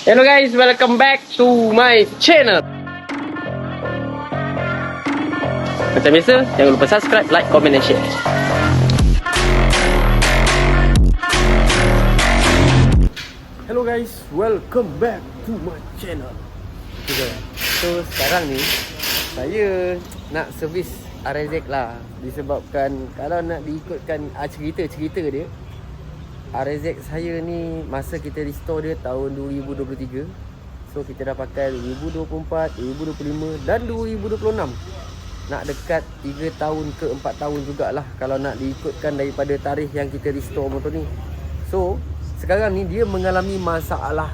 Hello guys, welcome back to my channel. Macam biasa, jangan lupa subscribe, like, comment dan share. Hello guys, welcome back to my channel. Okay, so sekarang ni saya nak servis RZ lah. Disebabkan kalau nak diikutkan cerita-cerita dia, RZ saya ni masa kita restore dia tahun 2023. So kita dah pakai 2024, 2025 dan 2026. Nak dekat 3 tahun ke 4 tahun jugalah kalau nak diikutkan daripada tarikh yang kita restore motor ni. So sekarang ni dia mengalami masalah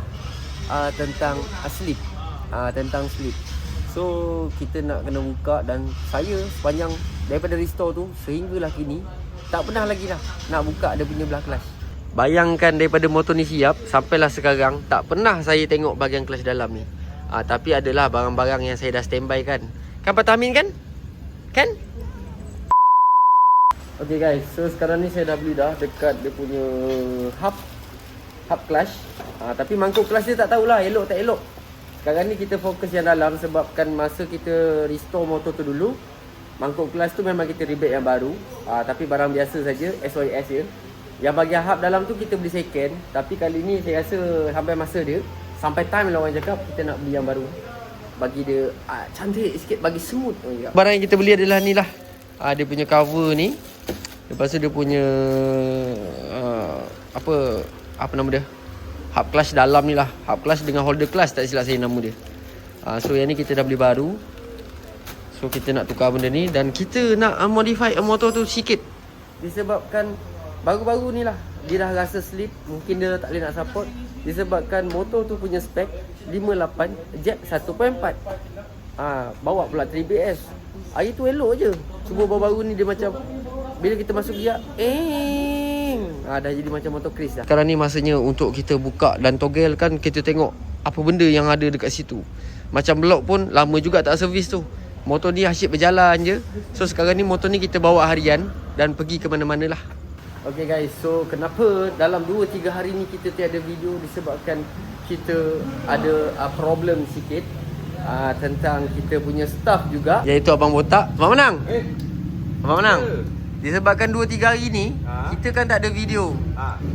tentang slip. Tentang slip. So kita nak kena buka, dan saya sepanjang daripada restore tu sehinggalah kini tak pernah lagi dah nak buka dia punya belah clutch. Bayangkan daripada motor ni siap sampailah sekarang tak pernah saya tengok bahagian clutch dalam ni. Tapi adalah barang-barang yang saya dah standby kan. Kan Pak Tamin kan? Kan? Okay guys, so sekarang ni saya dah beli dah dekat dia punya hub clutch. Tapi mangkuk clutch dia tak tahulah elok tak elok. Sekarang ni kita fokus yang dalam sebabkan masa kita restore motor tu dulu, mangkuk clutch tu memang kita rebate yang baru. Tapi barang biasa saja, SYS je. Yang bahagian hub dalam tu kita beli second. Tapi kali ni saya rasa sampai masa dia, sampai time lah orang cakap, kita nak beli yang baru. Bagi dia cantik sikit, bagi smooth. Barang yang kita beli adalah ni lah. Dia punya cover ni. Lepas tu dia punya apa nama dia, hub clutch dalam ni lah. Hub clutch dengan holder clutch, tak silap saya nama dia. So yang ni kita dah beli baru. So kita nak tukar benda ni, dan kita nak modify motor tu sikit. Disebabkan baru-baru ni lah dia dah rasa slip. Mungkin dia tak boleh nak support. Disebabkan motor tu punya spek 58, jack 1.4. Bawa pula 3BS. Hari tu elok je. Cuma baru-baru ni dia macam bila kita masuk gear, dah jadi macam motor Chris dah. Sekarang ni masanya untuk kita buka dan toggle kan, kita tengok apa benda yang ada dekat situ. Macam blok pun lama juga tak servis tu. Motor ni asyik berjalan je. So sekarang ni motor ni kita bawa harian dan pergi ke mana-mana lah. Okay guys, so kenapa dalam 2-3 hari ni kita tiada video? Disebabkan kita ada problem sikit tentang kita punya staff juga, iaitu Abang Botak. Abang Menang, Abang Menang, disebabkan 2-3 hari ni kita kan tak ada video.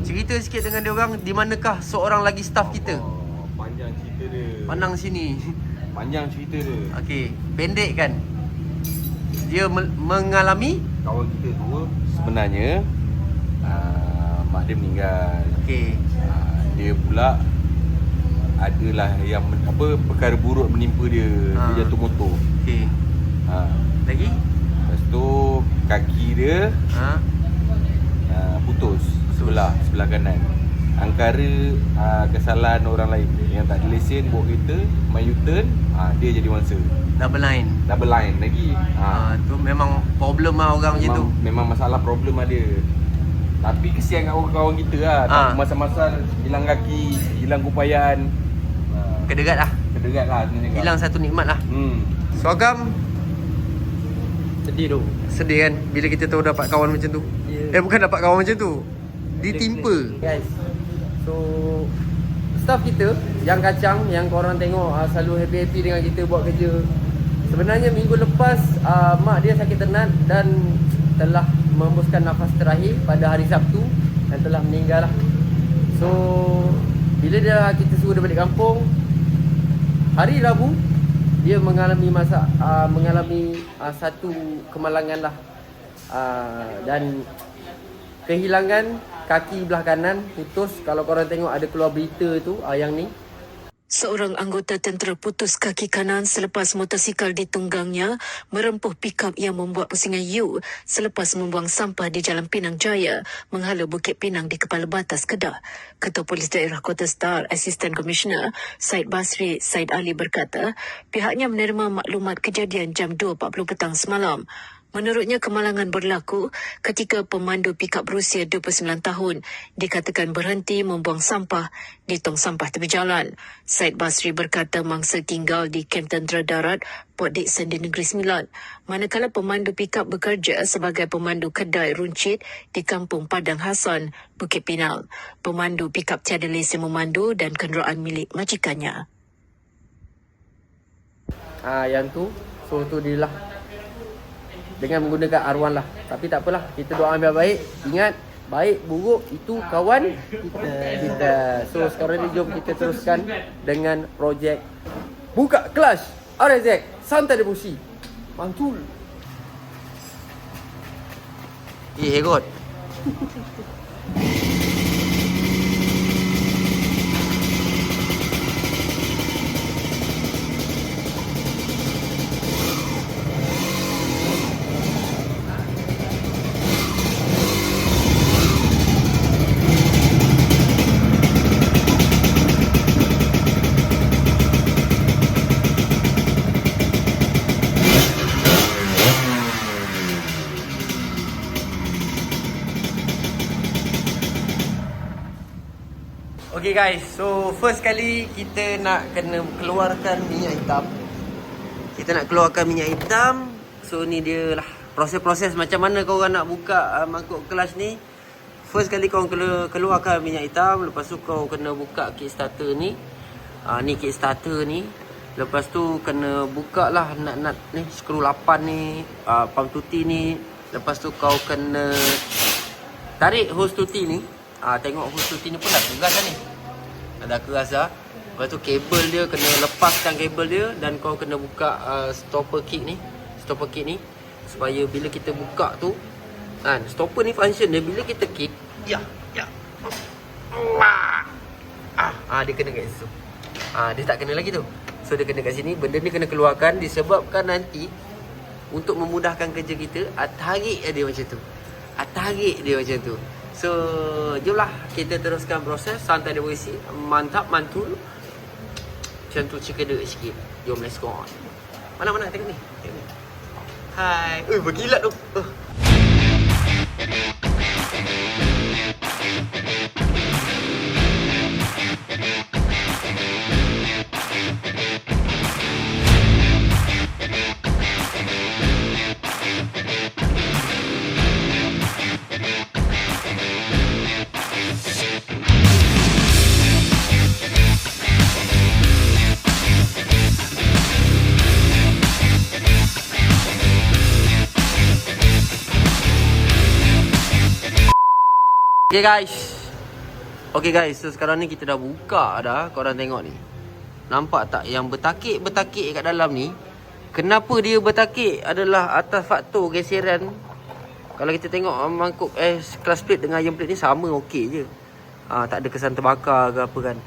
Cerita sikit dengan dia orang, di manakah seorang lagi staff kita? Panjang cerita dia. Pandang sini. Panjang cerita dia. Okey, pendek kan. Dia mengalami, kawan kita tu sebenarnya mak dia meninggal. okey, dia pula adalah yang perkara buruk menimpa dia. Dia jatuh motor. okey. Lagi? Lepas tu kaki dia putus sebelah kanan. Angkara kesalahan orang lain yang tak ada lesen bawa kereta, main U-turn, dia jadi mangsa. Double line lagi. tu memang problem lah orang macam tu. Memang masalah problem ada. Tapi kesian kat kawan kita lah. Masa-masa hilang kaki, hilang kupayan, Kederat lah. Hilang satu nikmat lah. So Agam sedih tu. Sedih kan bila kita tahu dapat kawan macam tu. Bukan dapat kawan macam tu, ditimpa. Guys, so staff kita yang kacang, yang korang tengok selalu happy-happy dengan kita buat kerja, sebenarnya minggu lepas mak dia sakit tenat dan telah menghembuskan nafas terakhir pada hari Sabtu dan telah meninggal lah. So bila kita suruh dia balik kampung, hari Rabu dia mengalami satu kemalangan lah, dan kehilangan kaki belah kanan putus. Kalau korang tengok ada keluar berita tu yang ni, seorang anggota tentera putus kaki kanan selepas motosikal ditunggangnya merempuh pikap yang membuat pusingan U selepas membuang sampah di Jalan Pinang Jaya, menghala Bukit Pinang di Kepala Batas, Kedah. Ketua Polis Daerah Kota Star, Asisten Komisioner Said Basri Said Ali berkata, pihaknya menerima maklumat kejadian jam 2.40 petang semalam. Menurutnya, kemalangan berlaku ketika pemandu pikap berusia 29 tahun dikatakan berhenti membuang sampah di tong sampah tepi jalan. Said Basri berkata mangsa tinggal di Kem Tentera Darat, Port Dickson di Negeri Sembilan, manakala pemandu pikap bekerja sebagai pemandu kedai runcit di Kampung Padang Hasan, Bukit Pinang. Pemandu pikap tiada lesen memandu dan kenderaan milik majikannya. Yang tu, so tu dia lah. Dengan menggunakan arwan lah. Tapi tak apalah, kita doa yang baik. Ingat, baik buruk itu kawan kita. So sekarang ni jom kita teruskan dengan projek buka kelas RZ Santai Debussy. Mantul. Herod. Okay guys, so first kali kita nak kena keluarkan minyak hitam. Kita nak keluarkan minyak hitam. So ni dia lah proses-proses macam mana korang nak buka mangkuk kelas ni. First kali korang kena keluarkan minyak hitam. Lepas tu kau kena buka kickstarter ni. Ni kickstarter ni. Lepas tu kena buka lah nut-nut ni, skru 8 ni, pump tuti ni. Lepas tu kau kena tarik hose tuti ni. Tengok hose tuti ni pun dah keras dah ni. Dah keras dah. Lepas tu kabel dia kena lepaskan kabel dia. Dan kau kena buka stopper kick ni. Stopper kick ni. Supaya bila kita buka tu kan, stopper ni function dia bila kita kick. Ya. Dia kena kat situ. Dia tak kena lagi tu. So dia kena kat sini. Benda ni kena keluarkan. Disebabkan nanti untuk memudahkan kerja kita, tarik dia macam tu. Tarik dia macam tu. So, jomlah kita teruskan proses Santai Debussy. Mantap, mantul. Macam tu cekeda sikit. Jom, let's go on. Mana-mana, tengok ni. Hai. Berkilat tu. Okay guys, so sekarang ni kita dah buka dah. Korang tengok ni. Nampak tak yang bertakik kat dalam ni? Kenapa dia bertakik adalah atas faktor geseran. Kalau kita tengok mangkuk kelas plate dengan iron plate ni sama, okey je. Tak ada kesan terbakar ke apa kan.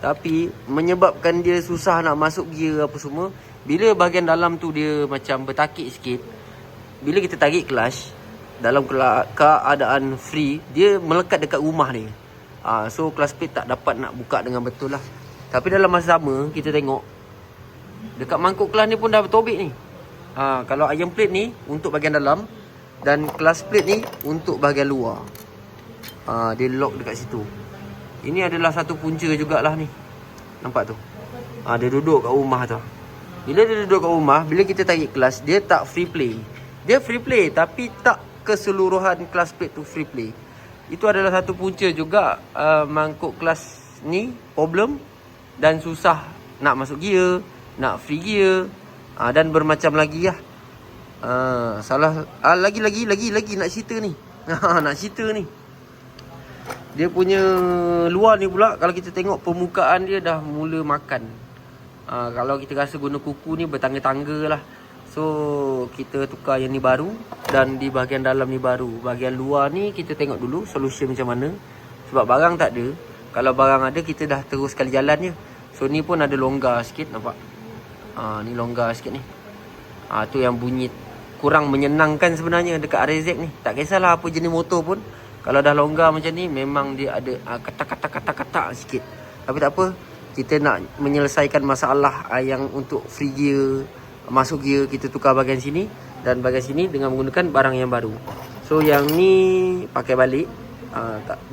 Tapi menyebabkan dia susah nak masuk gear apa semua, bila bahagian dalam tu dia macam bertakik sikit, bila kita tarik clutch dalam keadaan free, dia melekat dekat rumah dia. So kelas plate tak dapat nak buka dengan betul lah. Tapi dalam masa sama, kita tengok dekat mangkuk kelas ni pun dah bertobik ni. Kalau iron plate ni untuk bahagian dalam, dan kelas plate ni untuk bahagian luar. Dia lock dekat situ. Ini adalah satu punca jugalah ni. Nampak tu? Dia duduk kat rumah tu. Bila dia duduk kat rumah, bila kita tarik kelas, dia tak free play. Dia free play tapi tak keseluruhan kelas plate tu free play. Itu adalah satu punca juga mangkuk kelas ni problem. Dan susah nak masuk gear, nak free gear, dan bermacam lagi lah. Salah lagi nak cerita ni. Nak cerita ni. Dia punya luar ni pula, kalau kita tengok permukaan dia dah mula makan. Kalau kita rasa guna kuku ni bertangga-tangga lah. So kita tukar yang ni baru, dan di bahagian dalam ni baru. Bahagian luar ni kita tengok dulu solution macam mana. Sebab barang tak ada. Kalau barang ada, kita dah terus sekali jalan je. So ni pun ada longgar sikit, nampak? Ni longgar sikit ni. Tu yang bunyi kurang menyenangkan sebenarnya dekat RZ ni. Tak kisahlah apa jenis motor pun, kalau dah longgar macam ni, memang dia ada katak-katak sikit. Tapi tak apa, kita nak menyelesaikan masalah yang untuk free gear, masuk gear, kita tukar bahagian sini dan bahagian sini dengan menggunakan barang yang baru. So yang ni pakai balik,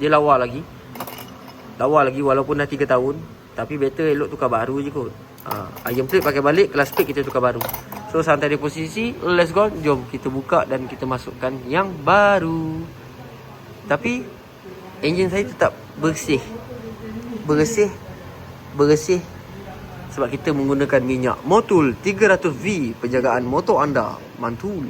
dia lawa lagi walaupun dah 3 tahun, tapi better elok tukar baru je kot. Iron plate pakai balik, clutch plate kita tukar baru. So santai di posisi, let's go, jom kita buka dan kita masukkan yang baru. Tapi enjin saya tetap bersih sebab kita menggunakan minyak Motul 300V. Penjagaan motor anda mantul.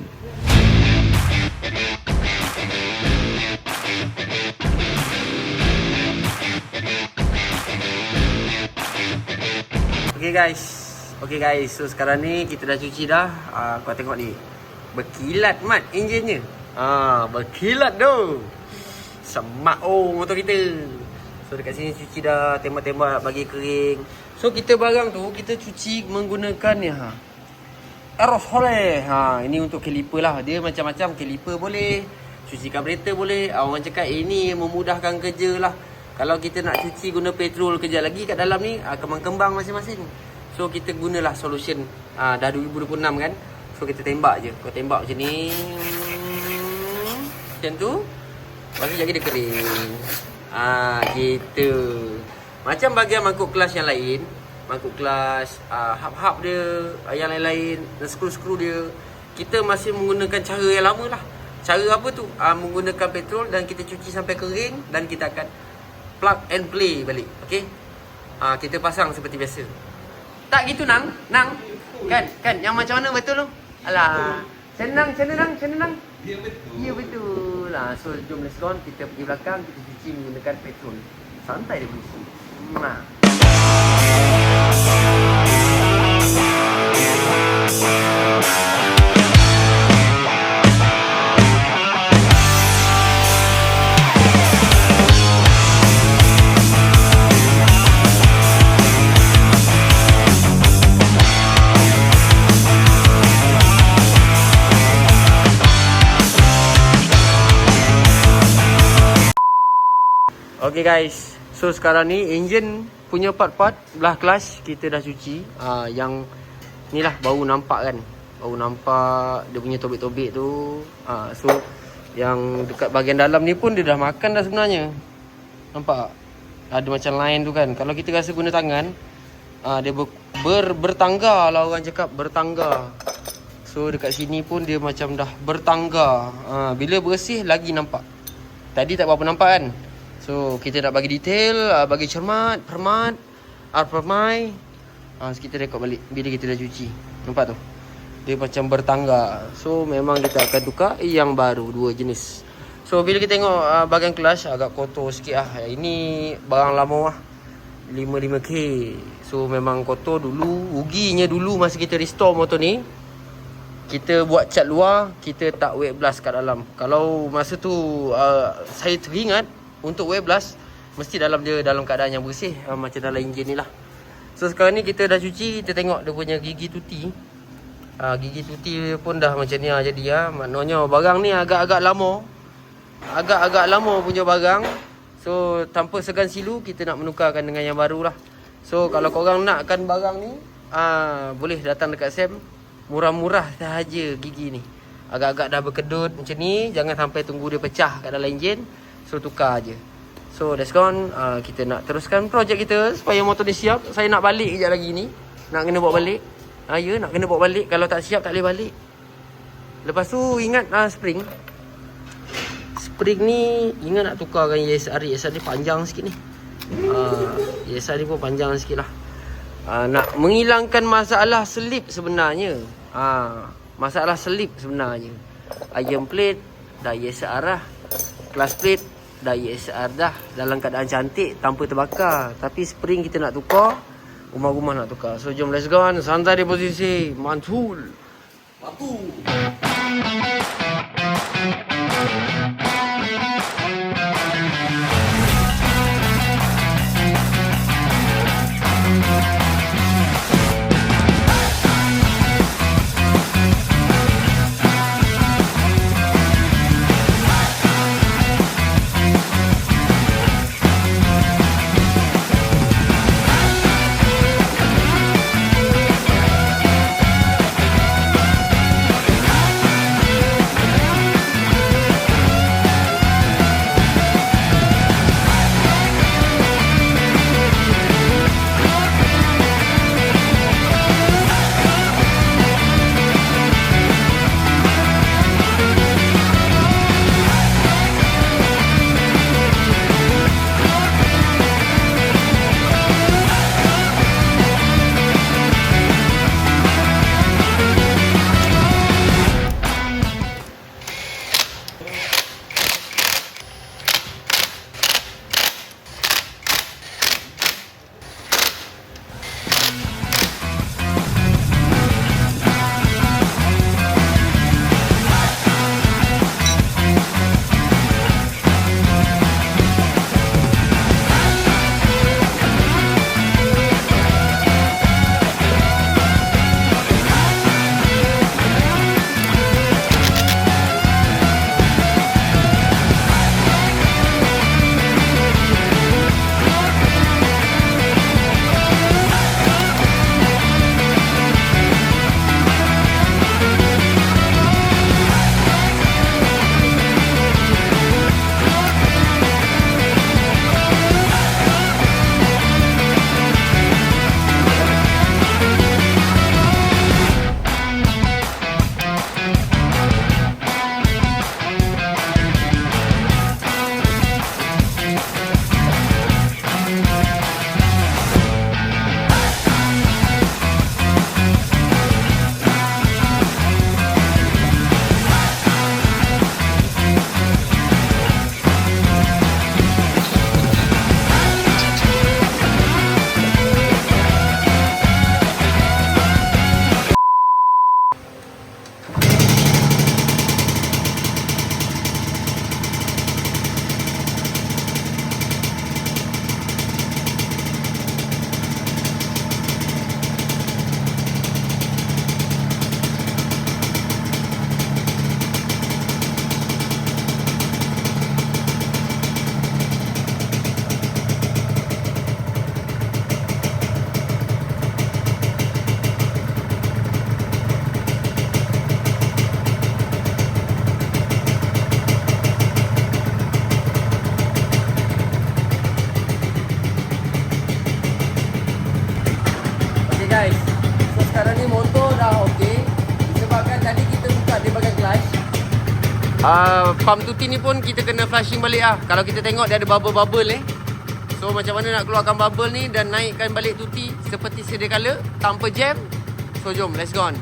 Okay guys, so sekarang ni kita dah cuci dah. Kau tengok ni, berkilat mat enjinnya. Berkilat tu. Semak motor kita. So dekat sini cuci dah, tembak-tembak bagi kering. So kita barang tu kita cuci menggunakan ni aerosol. Ini untuk kaliper lah. Dia macam-macam, kaliper boleh, cuci karburator boleh. Orang cakap ini memudahkan kerja lah. Kalau kita nak cuci guna petrol, kejap lagi kat dalam ni kembang-kembang masing-masing. So kita gunalah solution. Dah 2026 kan. So kita tembak je. Kau tembak macam ni, macam tu. Lepas tu dia kering. Gitu. Macam bahagian mangkuk kelas yang lain, mangkuk kelas, hub-hub dia, yang lain-lain, dan skru-skru dia, kita masih menggunakan cara yang lama lah. Cara apa tu? Menggunakan petrol dan kita cuci sampai kering dan kita akan plug and play balik. Okay? Kita pasang seperti biasa. Tak gitu Nang? Kan? Yang macam mana betul tu? Alah, senang. Dia betul. Ya betul lah. So jom let's go, kita pergi belakang, kita cuci menggunakan petrol. Santai dia bersih. Okay guys, so sekarang ni engine punya part-part belah clutch kita dah cuci. Yang ni lah baru nampak kan, baru nampak dia punya tobek-tobek tu. So yang dekat bahagian dalam ni pun dia dah makan dah sebenarnya. Nampak? Ada macam line tu kan. Kalau kita rasa guna tangan, dia bertangga lah, orang cakap bertangga. So dekat sini pun dia macam dah bertangga. Bila bersih lagi nampak. Tadi tak berapa nampak kan. So kita nak bagi detail, bagi cermat, permat, permai. Kita rekod balik bila kita dah cuci. Nampak tu? Dia macam bertangga. So memang kita akan tukar yang baru, 2 jenis. So bila kita tengok bahagian clutch agak kotor sikit lah. Ini barang lama lah, 55K. So memang kotor dulu. Ruginya dulu masa kita restore motor ni, kita buat cat luar, kita tak wet blast kat dalam. Kalau masa tu saya teringat, untuk wet blast mesti dalam keadaan yang bersih, macam dalam enjin ni lah. So sekarang ni kita dah cuci, kita tengok dia punya gigi tuti. Gigi tuti pun dah macam ni lah jadi. Maknanya barang ni agak-agak lama punya barang. So tanpa segan silu kita nak menukarkan dengan yang baru lah. So kalau korang nakkan barang ni, boleh datang dekat Sam. Murah-murah sahaja gigi ni. Agak-agak dah berkedut macam ni, jangan sampai tunggu dia pecah kat dalam enjin. So tukar je. So let's go on. Kita nak teruskan projek kita supaya motor ni siap. Saya nak balik kejap lagi ni. Nak kena bawa balik. Ya, nak kena bawa balik. Kalau tak siap tak boleh balik. Lepas tu ingat spring. Spring ni ingat nak tukarkan ESR. ESR ni panjang sikit ni. ESR ni pun panjang sikit lah. Nak menghilangkan masalah selip sebenarnya. Masalah selip sebenarnya. Iron plate dah ESR lah. Clutch plate dah ESR dah, dalam keadaan cantik tanpa terbakar. Tapi spring kita nak tukar, rumah-rumah nak tukar. So jom let's go on. Santai di posisi, mantul. guys, so sekarang ni motor dah okey. Disebabkan tadi kita buka dia bagai clutch. Pump tuti ni pun kita kena flushing balik lah. Kalau kita tengok dia ada bubble-bubble ni. So macam mana nak keluarkan bubble ni dan naikkan balik tuti seperti sedia kala tanpa jam. So jom, let's go on.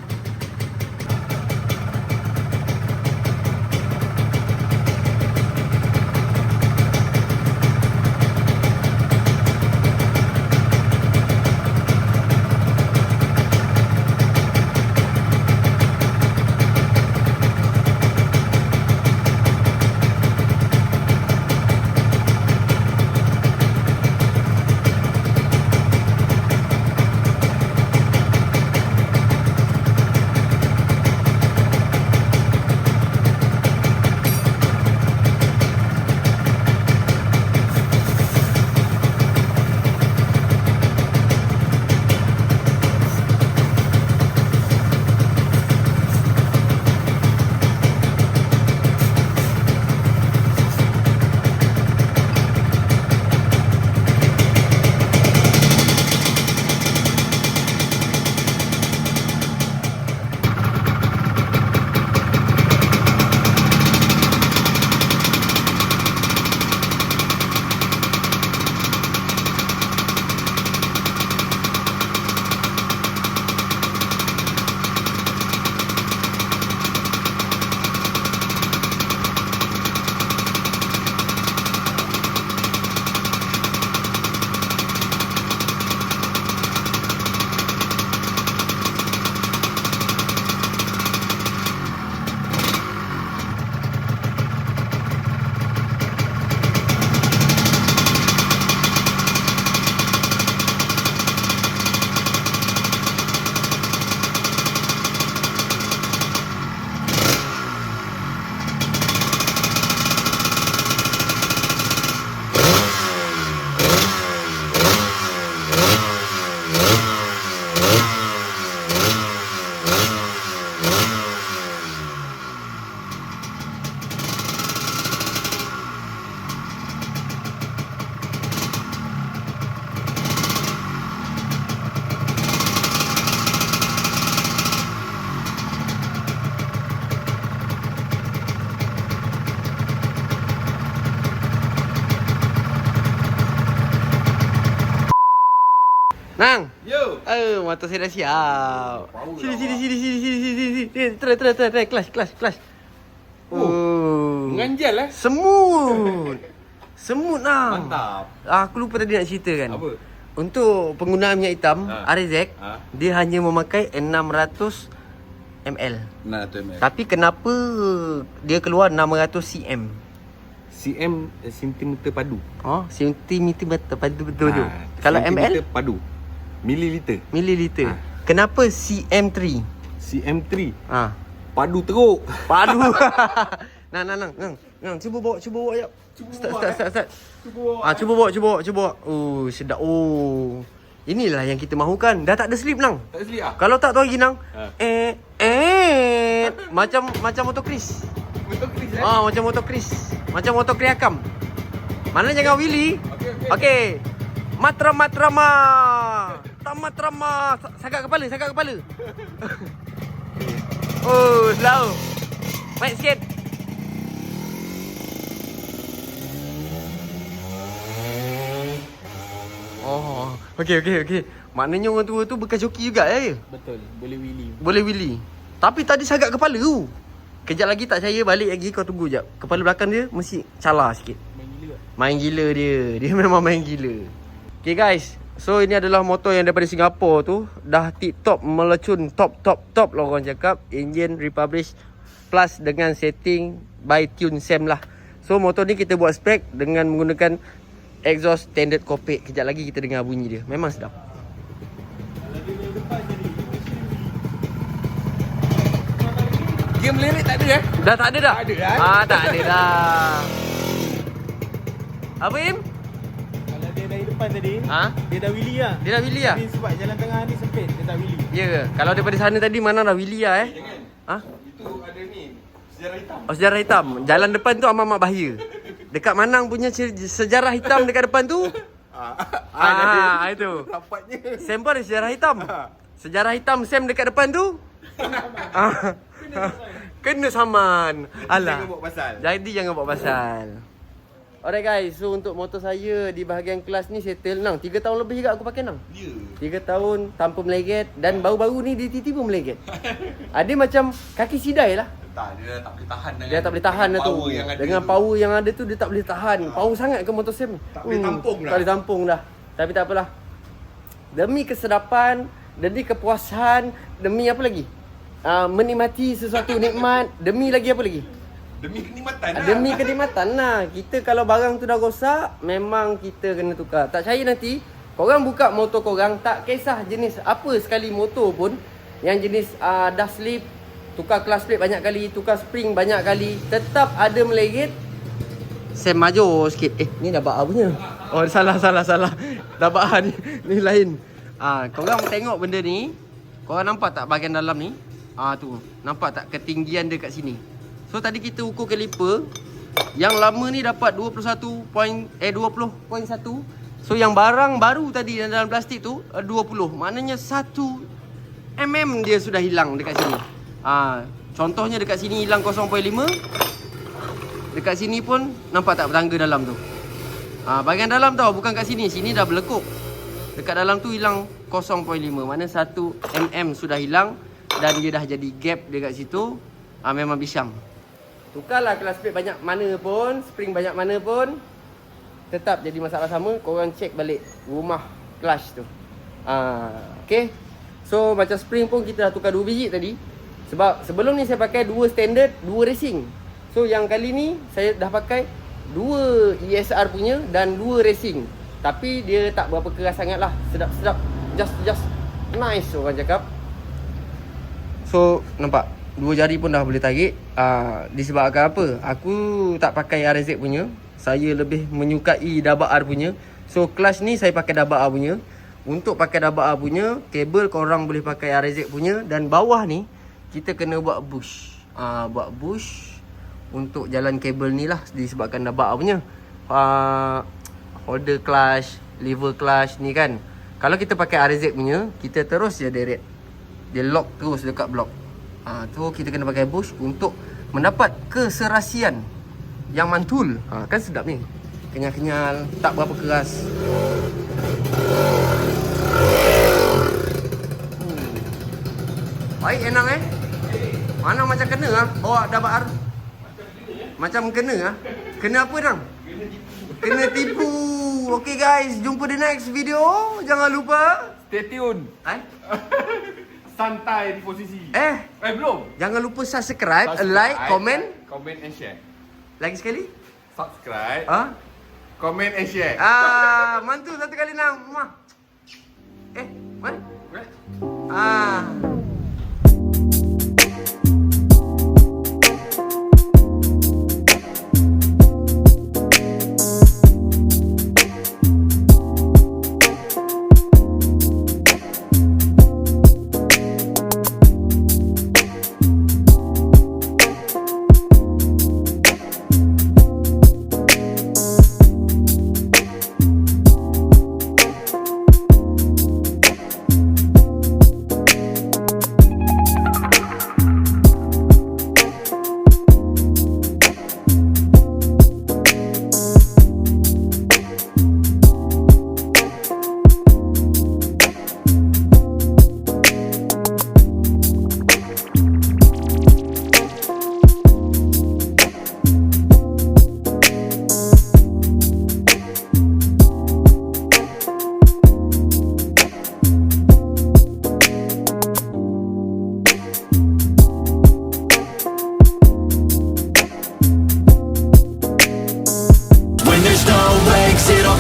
Nang. Yo. Motor saya dah siap. Sini. Try. Clutch. Menganjal lah. Semut nang. Mantap. Aku lupa tadi nak ceritakan. Apa? Untuk penggunaan minyak hitam, RZ, dia hanya memakai 600 ml. 600 ml. Tapi kenapa dia keluar 600 cm? cm sentimeter padu. Oh, sentimeter padu betul. Kalau sentimeter ml? padu. Mililiter. Kenapa cm3? cm3. Padu teruk. Padu. Nang, cuba bawa jap. Start. Cuba bawa. Oh, sedap. Oh. Inilah yang kita mahukan. Dah tak ada slip nang. Tak slip ah. Kalau tak tu lagi nang. Macam motor Chris. Betul Chris Macam motor Chris. Macam motor Kriakam. Mana jangan Willy. Okey. Matrama. Tamat-rama. Sagak kepala. Oh, slow. Naik sikit. Oh, okey. Maknanya orang tua tu bekas joki juga ya? Betul, boleh Willy. Tapi tadi sagak kepala tu. Kejap lagi tak percaya, balik lagi kau tunggu jap. Kepala belakang dia mesti calar sikit. Main gila dia. Dia memang main gila. Okay guys, so ini adalah motor yang daripada Singapura tu. Dah tip-top, melecun top lah orang cakap. Engine republish plus dengan setting by Tune Sam lah. So motor ni kita buat spec dengan menggunakan exhaust standard Kopek. Kejap lagi kita dengar bunyi dia. Memang sedap. Game melirik tak ada Dah tak ada dah? Tak ada dah. Tak ada dah. Apa Im? Kalau dia dari depan tadi, dia dah wheelie lah. Dia dah wheelie lah? Tapi sebab jalan tengah ni sempit, dia tak wheelie. Ya ke? Kalau daripada sana tadi mana dah wheelie lah Jangan. Itu ada ni, sejarah hitam. Oh, sejarah hitam. Jalan depan tu amat bahaya. Dekat Manang punya sejarah hitam dekat depan tu. Itu. Rapatnya. Sembang ada sejarah hitam. Sejarah hitam Sam dekat depan tu. Kena saman. Alah. Jangan buat pasal. Jadi jangan buat pasal. Alright guys, so untuk motor saya di bahagian kelas ni settle nang. 3 tahun lebih juga aku pakai nang. Ya. 3 tahun tanpa meleget dan baru-baru ni dia tiba-tiba meleget. Dia macam kaki sidai lah. Tak, dia tak boleh tahan dengan Dia tak boleh tahan lah tu. power yang ada Dengan tu. power yang ada tu dia tak boleh tahan. Power sangat ke motor Sam ni? Tak boleh tampung dah. Tak boleh tampung dah. Tapi tak apalah. Demi kesedapan, demi kepuasan, demi apa lagi? Menikmati sesuatu nikmat, demi lagi apa lagi? Demi kenikmatan lah. Demi kenikmatan lah. Kita kalau barang tu dah rosak, memang kita kena tukar. Tak percaya nanti, korang buka motor korang, tak kisah jenis apa sekali motor pun, yang jenis dah slip, tukar clutch plate banyak kali, tukar spring banyak kali, tetap ada meleget. Sam maju sikit. Ni dah bak punya. Oh salah. Dah bak ni lain. Korang tengok benda ni. Korang nampak tak bahagian dalam ni? Tu. Nampak tak ketinggian dia kat sini? So tadi kita ukur kaliper. Yang lama ni dapat 20.1. So yang barang baru tadi dalam plastik tu 20. Maknanya 1 mm dia sudah hilang dekat sini. Contohnya dekat sini hilang 0.5. Dekat sini pun nampak tak bertangga dalam tu. Bahagian dalam tau, bukan kat sini. Sini dah berlekuk. Dekat dalam tu hilang 0.5. Mana 1 mm sudah hilang. Dan dia dah jadi gap dekat situ. Memang bisyang. Tukarlah clutch plate banyak mana pun, spring banyak mana pun, tetap jadi masalah sama. Korang cek balik rumah clutch tu. Okay. So macam spring pun kita dah tukar 2 biji tadi. Sebab sebelum ni saya pakai 2 standard, 2 racing. So yang kali ni saya dah pakai 2 ESR punya dan 2 racing. Tapi dia tak berapa keras sangat lah. Sedap-sedap. Just nice orang cakap. So nampak 2 jari pun dah boleh tarik. Disebabkan apa? Aku tak pakai RZ punya. Saya lebih menyukai double R punya. So clutch ni saya pakai double R punya. Untuk pakai double R punya, kabel korang boleh pakai RZ punya. Dan bawah ni kita kena buat bush. Buat bush untuk jalan kabel ni lah. Disebabkan double R punya holder clutch, lever clutch ni kan. Kalau kita pakai RZ punya, kita terus je direct. Dia lock terus dekat blok. Tu kita kena pakai bush untuk mendapat keserasian yang mantul. Kan sedap ni. Kenyal-kenyal, tak berapa keras. Baik enang Mana macam kena bawa double R. Macam kena Kena apa nang? Kena tipu. Okay guys, jumpa di next video. Jangan lupa Stay tune. Santai di posisi. Belum. Jangan lupa subscribe, like, comment and share. lagi sekali. Subscribe, Ah, comment and share. mantul satu kali nang. Mana? Right?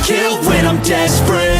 Kill when I'm desperate.